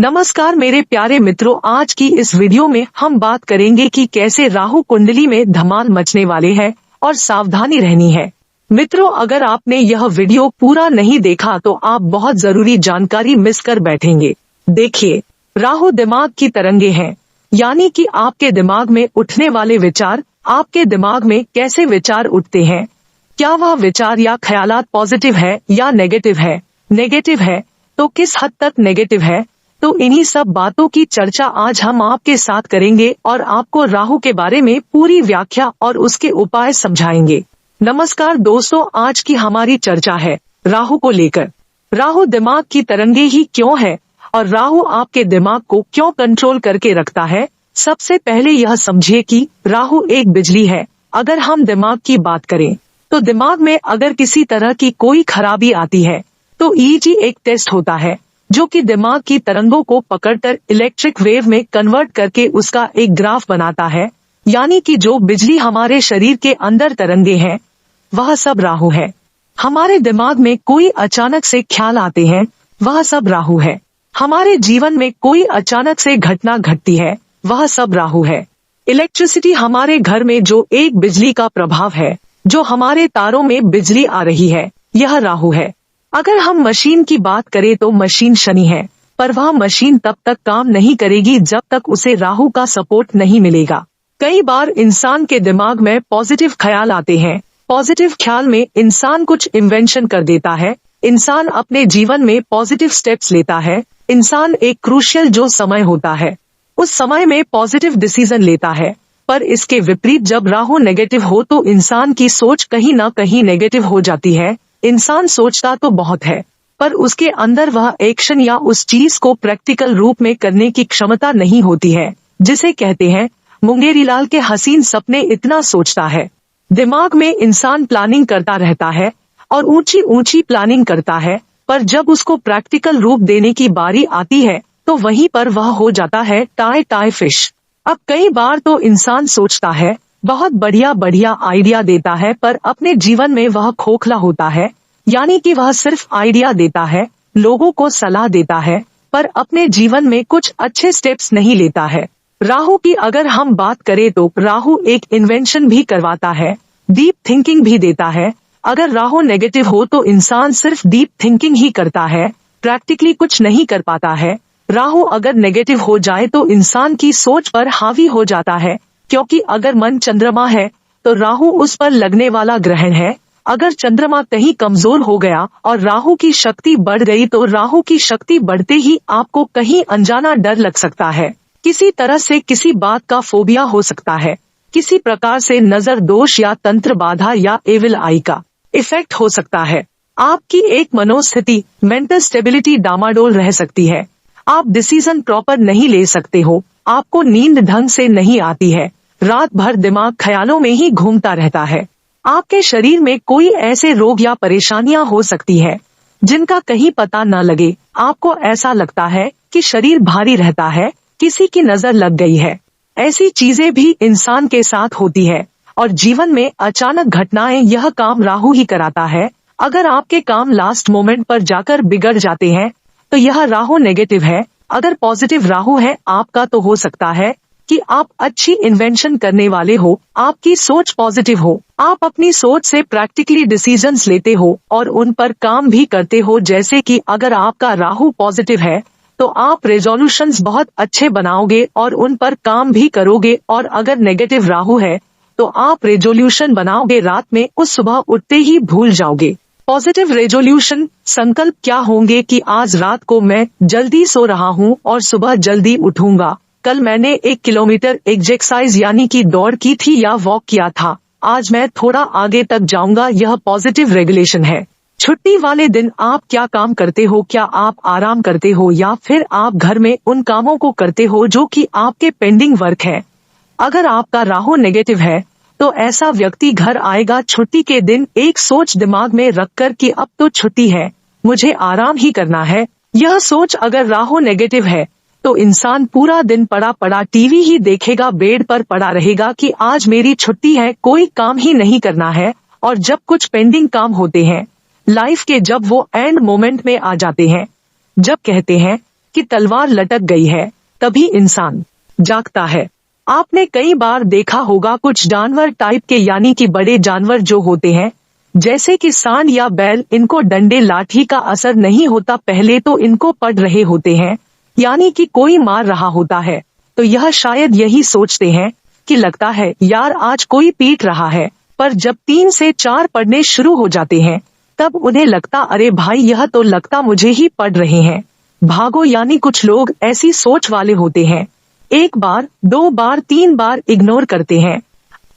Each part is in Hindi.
नमस्कार मेरे प्यारे मित्रों, आज की इस वीडियो में हम बात करेंगे कि कैसे राहु कुंडली में धमाल मचने वाले हैं और सावधानी रहनी है। मित्रों, अगर आपने यह वीडियो पूरा नहीं देखा तो आप बहुत जरूरी जानकारी मिस कर बैठेंगे। देखिए, राहु दिमाग की तरंगे हैं, यानी कि आपके दिमाग में उठने वाले विचार, आपके दिमाग में कैसे विचार उठते हैं, क्या वह विचार या ख्यालात पॉजिटिव है या नेगेटिव है। नेगेटिव है तो किस हद तक नेगेटिव है, तो इन्हीं सब बातों की चर्चा आज हम आपके साथ करेंगे और आपको राहु के बारे में पूरी व्याख्या और उसके उपाय समझाएंगे। नमस्कार दोस्तों, आज की हमारी चर्चा है राहु को लेकर। राहु दिमाग की तरंगे ही क्यों है और राहु आपके दिमाग को क्यों कंट्रोल करके रखता है। सबसे पहले यह समझिए कि राहु एक बिजली है। अगर हम दिमाग की बात करें तो दिमाग में अगर किसी तरह की कोई खराबी आती है तो ईईजी एक टेस्ट होता है जो कि दिमाग की तरंगों को पकड़कर इलेक्ट्रिक वेव में कन्वर्ट करके उसका एक ग्राफ बनाता है। यानी कि जो बिजली हमारे शरीर के अंदर तरंगे हैं वह सब राहु है। हमारे दिमाग में कोई अचानक से ख्याल आते हैं वह सब राहु है। हमारे जीवन में कोई अचानक से घटना घटती है वह सब राहु है। इलेक्ट्रिसिटी हमारे घर में जो एक बिजली का प्रभाव है, जो हमारे तारों में बिजली आ रही है, यह राहु है। अगर हम मशीन की बात करें तो मशीन शनि है, पर वह मशीन तब तक काम नहीं करेगी जब तक उसे राहु का सपोर्ट नहीं मिलेगा। कई बार इंसान के दिमाग में पॉजिटिव ख्याल आते हैं। पॉजिटिव ख्याल में इंसान कुछ इन्वेंशन कर देता है, इंसान अपने जीवन में पॉजिटिव स्टेप्स लेता है। इंसान एक क्रूशियल जो समय होता है उस समय में पॉजिटिव डिसीजन लेता है। पर इसके विपरीत जब राहु नेगेटिव हो तो इंसान की सोच कहीं न कहीं नेगेटिव हो जाती है। इंसान सोचता तो बहुत है पर उसके अंदर वह एक्शन या उस चीज को प्रैक्टिकल रूप में करने की क्षमता नहीं होती है, जिसे कहते हैं मुंगेरी लाल के हसीन सपने। इतना सोचता है, दिमाग में इंसान प्लानिंग करता रहता है और ऊंची ऊंची प्लानिंग करता है, पर जब उसको प्रैक्टिकल रूप देने की बारी आती है तो वहीं पर वह हो जाता है टाई टाई फिश। अब कई बार तो इंसान सोचता है, बहुत बढ़िया बढ़िया आइडिया देता है, पर अपने जीवन में वह खोखला होता है। यानी कि वह सिर्फ आइडिया देता है, लोगों को सलाह देता है, पर अपने जीवन में कुछ अच्छे स्टेप्स नहीं लेता है। राहु की अगर हम बात करें तो राहु एक इन्वेंशन भी करवाता है, डीप थिंकिंग भी देता है। अगर राहु नेगेटिव हो तो इंसान सिर्फ डीप थिंकिंग ही करता है, प्रैक्टिकली कुछ नहीं कर पाता है। राहु अगर नेगेटिव हो जाए तो इंसान की सोच पर हावी हो जाता है, क्योंकि अगर मन चंद्रमा है तो राहु उस पर लगने वाला ग्रहण है। अगर चंद्रमा कहीं कमजोर हो गया और राहु की शक्ति बढ़ गई तो राहु की शक्ति बढ़ते ही आपको कहीं अनजाना डर लग सकता है, किसी तरह से किसी बात का फोबिया हो सकता है, किसी प्रकार से नजर दोष या तंत्र बाधा या एविल आई का इफेक्ट हो सकता है। आपकी एक मनोस्थिति, मेंटल स्टेबिलिटी डामाडोल रह सकती है। आप डिसीजन प्रॉपर नहीं ले सकते हो, आपको नींद ढंग से नहीं आती है, रात भर दिमाग ख्यालों में ही घूमता रहता है। आपके शरीर में कोई ऐसे रोग या परेशानियां हो सकती है जिनका कहीं पता न लगे। आपको ऐसा लगता है कि शरीर भारी रहता है, किसी की नजर लग गई है। ऐसी चीजें भी इंसान के साथ होती है और जीवन में अचानक घटनाएं, यह काम राहु ही कराता है। अगर आपके काम लास्ट मोमेंट पर जाकर बिगड़ जाते हैं तो यह राहु नेगेटिव है। अगर पॉजिटिव राहु है आपका तो हो सकता है कि आप अच्छी इन्वेंशन करने वाले हो, आपकी सोच पॉजिटिव हो, आप अपनी सोच से प्रैक्टिकली डिसीजंस लेते हो और उन पर काम भी करते हो। जैसे कि अगर आपका राहु पॉजिटिव है तो आप रेजोल्यूशंस बहुत अच्छे बनाओगे और उन पर काम भी करोगे, और अगर नेगेटिव राहु है तो आप रेजोल्यूशन बनाओगे रात में, उस सुबह उठते ही भूल जाओगे। पॉजिटिव रेजोल्यूशन संकल्प क्या होंगे कि आज रात को मैं जल्दी सो रहा हूँ और सुबह जल्दी उठूंगा। कल मैंने 1 किलोमीटर एक्सरसाइज यानी कि दौड़ की थी या वॉक किया था, आज मैं थोड़ा आगे तक जाऊंगा। यह पॉजिटिव रेगुलेशन है। छुट्टी वाले दिन आप क्या काम करते हो? क्या आप आराम करते हो या फिर आप घर में उन कामों को करते हो जो कि आपके पेंडिंग वर्क है? अगर आपका राहु नेगेटिव है तो ऐसा व्यक्ति घर आएगा छुट्टी के दिन एक सोच दिमाग में रखकर कि अब तो छुट्टी है, मुझे आराम ही करना है। यह सोच अगर राहु नेगेटिव है तो इंसान पूरा दिन पड़ा पड़ा टीवी ही देखेगा, बेड पर पड़ा रहेगा कि आज मेरी छुट्टी है, कोई काम ही नहीं करना है। और जब कुछ पेंडिंग काम होते हैं लाइफ के, जब वो एंड मोमेंट में आ जाते हैं, जब कहते हैं कि तलवार लटक गई है, तभी इंसान जागता है। आपने कई बार देखा होगा कुछ जानवर टाइप के यानी कि बड़े जानवर जो होते हैं जैसे कि सांड या बैल, इनको डंडे लाठी का असर नहीं होता, पहले तो इनको पड़ रहे होते हैं यानी कि कोई मार रहा होता है, तो यह शायद यही सोचते हैं कि लगता है यार आज कोई पीट रहा है, पर जब 3 से 4 पड़ने शुरू हो जाते हैं तब उन्हें लगता अरे भाई यह तो लगता मुझे ही पड़ रहे हैं, भागो। यानी कुछ लोग ऐसी सोच वाले होते हैं, 1 बार 2 बार 3 बार इग्नोर करते हैं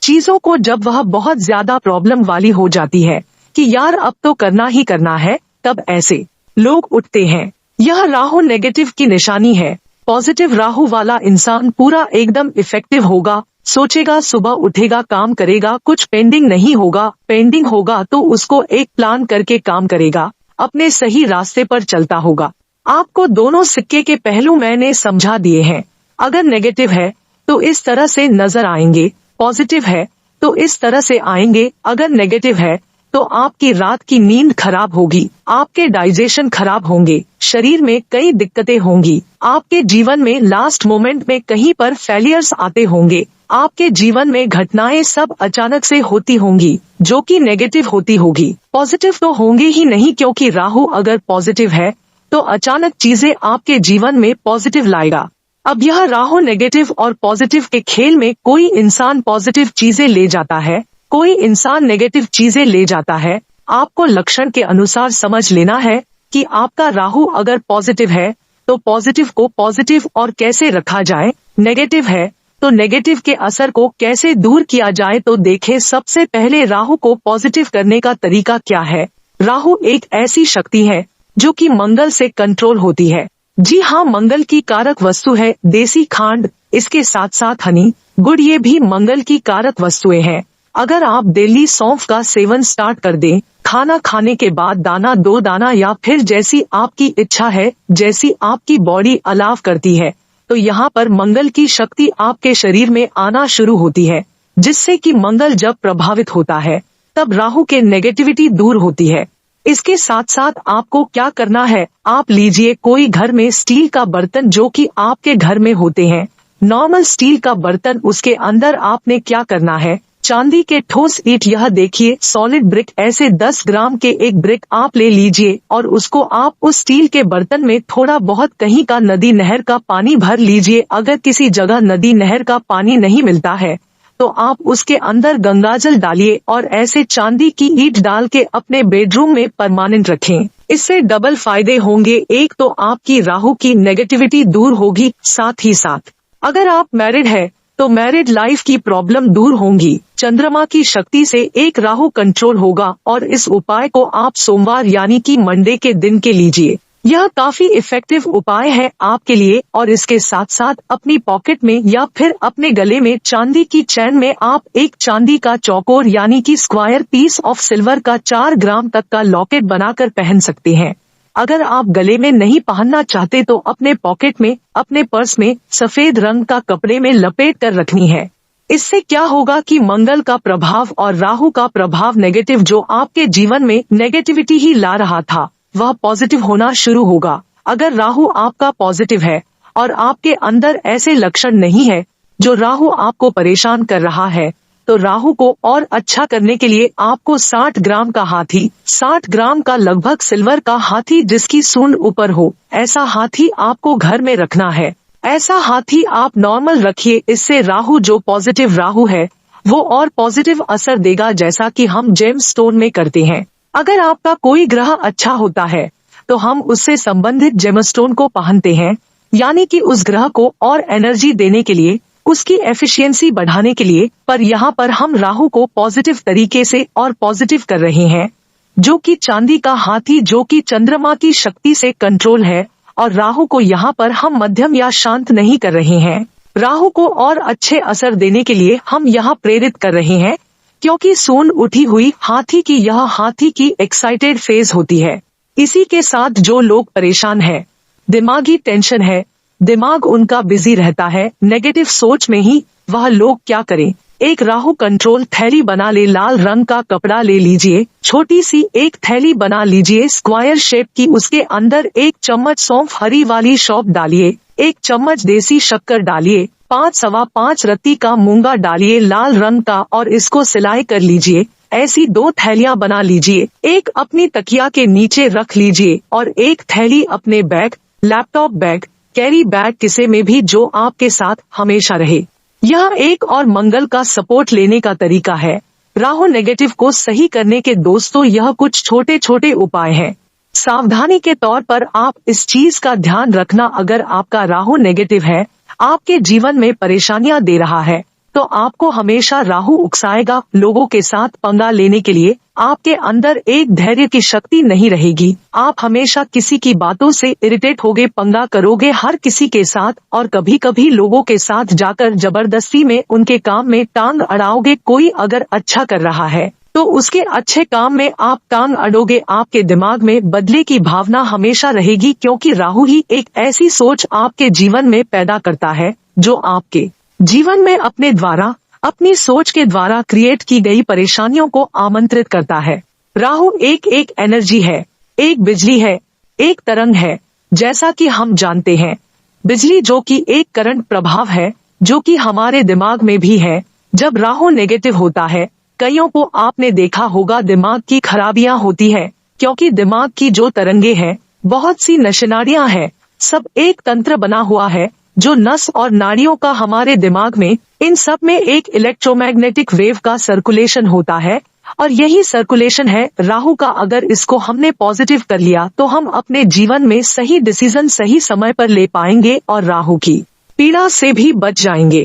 चीजों को, जब वह बहुत ज्यादा प्रॉब्लम वाली हो जाती है कि यार अब तो करना ही करना है, तब ऐसे लोग उठते हैं। यह राहु नेगेटिव की निशानी है। पॉजिटिव राहु वाला इंसान पूरा एकदम इफेक्टिव होगा, सोचेगा, सुबह उठेगा, काम करेगा, कुछ पेंडिंग नहीं होगा, पेंडिंग होगा तो उसको एक प्लान करके काम करेगा, अपने सही रास्ते पर चलता होगा। आपको दोनों सिक्के के पहलू मैंने समझा दिए हैं। अगर नेगेटिव है तो इस तरह से नजर आएंगे, पॉजिटिव है तो इस तरह से आएंगे। अगर नेगेटिव है तो आपकी रात की नींद खराब होगी, आपके डाइजेशन खराब होंगे, शरीर में कई दिक्कतें होंगी, आपके जीवन में लास्ट मोमेंट में कहीं पर फेलियर्स आते होंगे, आपके जीवन में घटनाएं सब अचानक से होती होंगी जो कि नेगेटिव होती होगी। पॉजिटिव तो होंगे ही नहीं, क्योंकि राहु अगर पॉजिटिव है तो अचानक चीजें आपके जीवन में पॉजिटिव लाएगा। अब यह राहु नेगेटिव और पॉजिटिव के खेल में कोई इंसान पॉजिटिव चीजें ले जाता है, कोई इंसान नेगेटिव चीजें ले जाता है। आपको लक्षण के अनुसार समझ लेना है कि आपका राहु अगर पॉजिटिव है तो पॉजिटिव को पॉजिटिव और कैसे रखा जाए, नेगेटिव है तो नेगेटिव के असर को कैसे दूर किया जाए। तो देखें, सबसे पहले राहु को पॉजिटिव करने का तरीका क्या है। राहु एक ऐसी शक्ति है जो कि मंगल से कंट्रोल होती है। जी हाँ, मंगल की कारक वस्तु है देसी खांड, इसके साथ साथ हनी, गुड़, ये भी मंगल की कारक वस्तुएं हैं। अगर आप डेली सौंफ का सेवन स्टार्ट कर दें, खाना खाने के बाद दाना 2 दाना या फिर जैसी आपकी इच्छा है, जैसी आपकी बॉडी अलाव करती है, तो यहाँ पर मंगल की शक्ति आपके शरीर में आना शुरू होती है, जिससे कि मंगल जब प्रभावित होता है तब राहु के नेगेटिविटी दूर होती है। इसके साथ साथ आपको क्या करना है, आप लीजिए कोई घर में स्टील का बर्तन जो कि आपके घर में होते हैं, नॉर्मल स्टील का बर्तन, उसके अंदर आपने क्या करना है, चांदी के ठोस ईंट, यह देखिए सॉलिड ब्रिक, ऐसे 10 ग्राम के एक ब्रिक आप ले लीजिए और उसको आप उस स्टील के बर्तन में थोड़ा बहुत कहीं का नदी नहर का पानी भर लीजिए। अगर किसी जगह नदी नहर का पानी नहीं मिलता है तो आप उसके अंदर गंगाजल डालिए और ऐसे चांदी की ईंट डाल के अपने बेडरूम में परमानेंट रखें। इससे डबल फायदे होंगे, एक तो आपकी राहु की नेगेटिविटी दूर होगी, साथ ही साथ अगर आप मैरिड है तो मैरिड लाइफ की प्रॉब्लम दूर होंगी। चंद्रमा की शक्ति से एक राहु कंट्रोल होगा और इस उपाय को आप सोमवार यानी कि मंडे के दिन के लीजिए। यह काफी इफेक्टिव उपाय है आपके लिए। और इसके साथ साथ अपनी पॉकेट में या फिर अपने गले में चांदी की चैन में आप एक चांदी का चौकोर यानी कि स्क्वायर पीस ऑफ सिल्वर का 4 ग्राम तक का लॉकेट बनाकर पहन सकते हैं। अगर आप गले में नहीं पहनना चाहते तो अपने पॉकेट में, अपने पर्स में सफेद रंग का कपड़े में लपेट कर रखनी है। इससे क्या होगा कि मंगल का प्रभाव और राहु का प्रभाव नेगेटिव जो आपके जीवन में नेगेटिविटी ही ला रहा था वह पॉजिटिव होना शुरू होगा। अगर राहु आपका पॉजिटिव है और आपके अंदर ऐसे लक्षण नहीं है जो राहु आपको परेशान कर रहा है, तो राहु को और अच्छा करने के लिए आपको 60 ग्राम का हाथी, 60 ग्राम का लगभग सिल्वर का हाथी जिसकी सूंड ऊपर हो, ऐसा हाथी आपको घर में रखना है। ऐसा हाथी आप नॉर्मल रखिए, इससे राहु जो पॉजिटिव राहु है वो और पॉजिटिव असर देगा, जैसा कि हम जेम स्टोन में करते हैं। अगर आपका कोई ग्रह अच्छा होता है तो हम उससे संबंधित जेमस्टोन को पहनते हैं, यानी कि उस ग्रह को और एनर्जी देने के लिए, उसकी एफिशिएंसी बढ़ाने के लिए। पर यहाँ पर हम राहु को पॉजिटिव तरीके से और पॉजिटिव कर रहे हैं, जो कि चांदी का हाथी जो कि चंद्रमा की शक्ति से कंट्रोल है, और राहु को यहाँ पर हम मध्यम या शांत नहीं कर रहे हैं। राहु को और अच्छे असर देने के लिए हम यहाँ प्रेरित कर रहे हैं, क्योंकि सूंड उठी हुई हाथी की यह हाथी की एक्साइटेड फेज होती है। इसी के साथ जो लोग परेशान है, दिमागी टेंशन है, दिमाग उनका बिजी रहता है नेगेटिव सोच में ही, वह लोग क्या करें, एक राहु कंट्रोल थैली बना ले। लाल रंग का कपड़ा ले लीजिए, छोटी सी एक थैली बना लीजिए स्क्वायर शेप की। उसके अंदर 1 चम्मच सौंफ हरी वाली सौंफ डालिए, 1 चम्मच देसी शक्कर डालिए, 5-5.25 रत्ती का मूंगा डालिए लाल रंग का, और इसको सिलाई कर लीजिए। ऐसी 2 थैलियां बना लीजिए, एक अपनी तकिया के नीचे रख लीजिए और एक थैली अपने bag, laptop bag, carry bag किसी में भी जो आपके साथ हमेशा रहे। यह एक और मंगल का सपोर्ट लेने का तरीका है। राहु नेगेटिव को सही करने के दोस्तों यह कुछ छोटे छोटे उपाय हैं। सावधानी के तौर पर आप इस चीज का ध्यान रखना, अगर आपका राहु नेगेटिव है, आपके जीवन में परेशानियां दे रहा है, तो आपको हमेशा राहु उकसाएगा। लोगों के साथ पंगा लेने के लिए आपके अंदर एक धैर्य की शक्ति नहीं रहेगी। आप हमेशा किसी की बातों से इरिटेट होगे, पंगा करोगे हर किसी के साथ, और कभी कभी लोगों के साथ जाकर जबरदस्ती में उनके काम में टांग अड़ाओगे। कोई अगर अच्छा कर रहा है तो उसके अच्छे काम में आप टांग अड़ोगे। आपके दिमाग में बदले की भावना हमेशा रहेगी, क्योंकि राहु ही एक ऐसी सोच आपके जीवन में पैदा करता है जो आपके जीवन में अपने द्वारा, अपनी सोच के द्वारा क्रिएट की गई परेशानियों को आमंत्रित करता है। राहु एक एनर्जी है, एक बिजली है, एक तरंग है। जैसा कि हम जानते हैं, बिजली जो कि एक करंट प्रभाव है, जो कि हमारे दिमाग में भी है। जब राहु नेगेटिव होता है, कईयों को आपने देखा होगा दिमाग की खराबियां होती है, क्योंकि दिमाग की जो तरंगे हैं, बहुत सी नशनाड़ियां हैं, सब एक तंत्र बना हुआ है जो नस और नाड़ियों का हमारे दिमाग में, इन सब में एक इलेक्ट्रोमैग्नेटिक वेव का सर्कुलेशन होता है, और यही सर्कुलेशन है राहु का। अगर इसको हमने पॉजिटिव कर लिया तो हम अपने जीवन में सही डिसीजन सही समय पर ले पाएंगे और राहु की पीड़ा से भी बच जाएंगे।